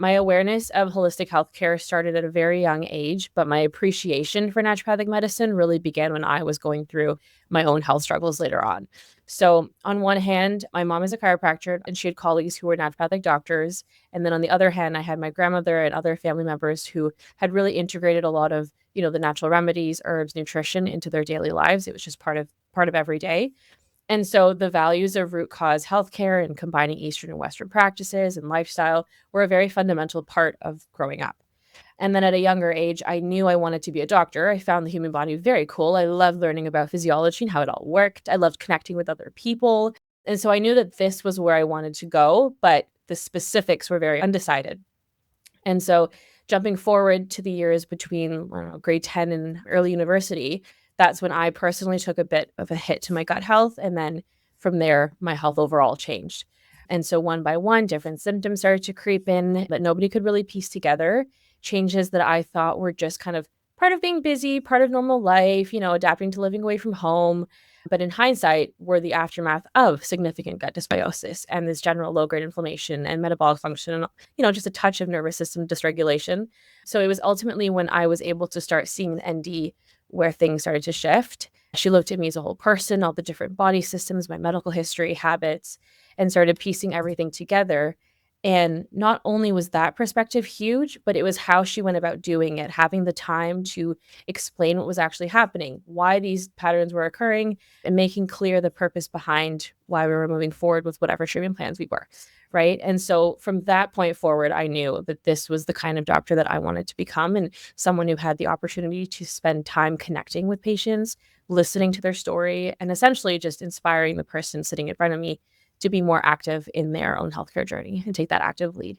My awareness of holistic healthcare started at a very young age, but my appreciation for naturopathic medicine really began when I was going through my own health struggles later on. So, on one hand, my mom is a chiropractor and she had colleagues who were naturopathic doctors. And then on the other hand, I had my grandmother and other family members who had really integrated a lot of, the natural remedies, herbs, nutrition into their daily lives. It was just part of every day. And so the values of root cause healthcare and combining Eastern and Western practices and lifestyle were a very fundamental part of growing up. And then at a younger age, I knew I wanted to be a doctor. I found the human body very cool. I loved learning about physiology and how it all worked. I loved connecting with other people. And so I knew that this was where I wanted to go, but the specifics were very undecided. And so jumping forward to the years between, I don't know, grade 10 and early university, that's when I personally took a bit of a hit to my gut health. And then from there, my health overall changed. And so one by one, different symptoms started to creep in that nobody could really piece together. Changes that I thought were just kind of part of being busy, part of normal life, adapting to living away from home. But in hindsight, were the aftermath of significant gut dysbiosis and this general low-grade inflammation and metabolic function and, just a touch of nervous system dysregulation. So it was ultimately when I was able to start seeing the ND where things started to shift. She looked at me as a whole person, all the different body systems, my medical history, habits, and started piecing everything together. And not only was that perspective huge, but it was how she went about doing it, having the time to explain what was actually happening, why these patterns were occurring, and making clear the purpose behind why we were moving forward with whatever treatment plans we were, right? And so from that point forward, I knew that this was the kind of doctor that I wanted to become, and someone who had the opportunity to spend time connecting with patients, listening to their story, and essentially just inspiring the person sitting in front of me to be more active in their own healthcare journey and take that active lead.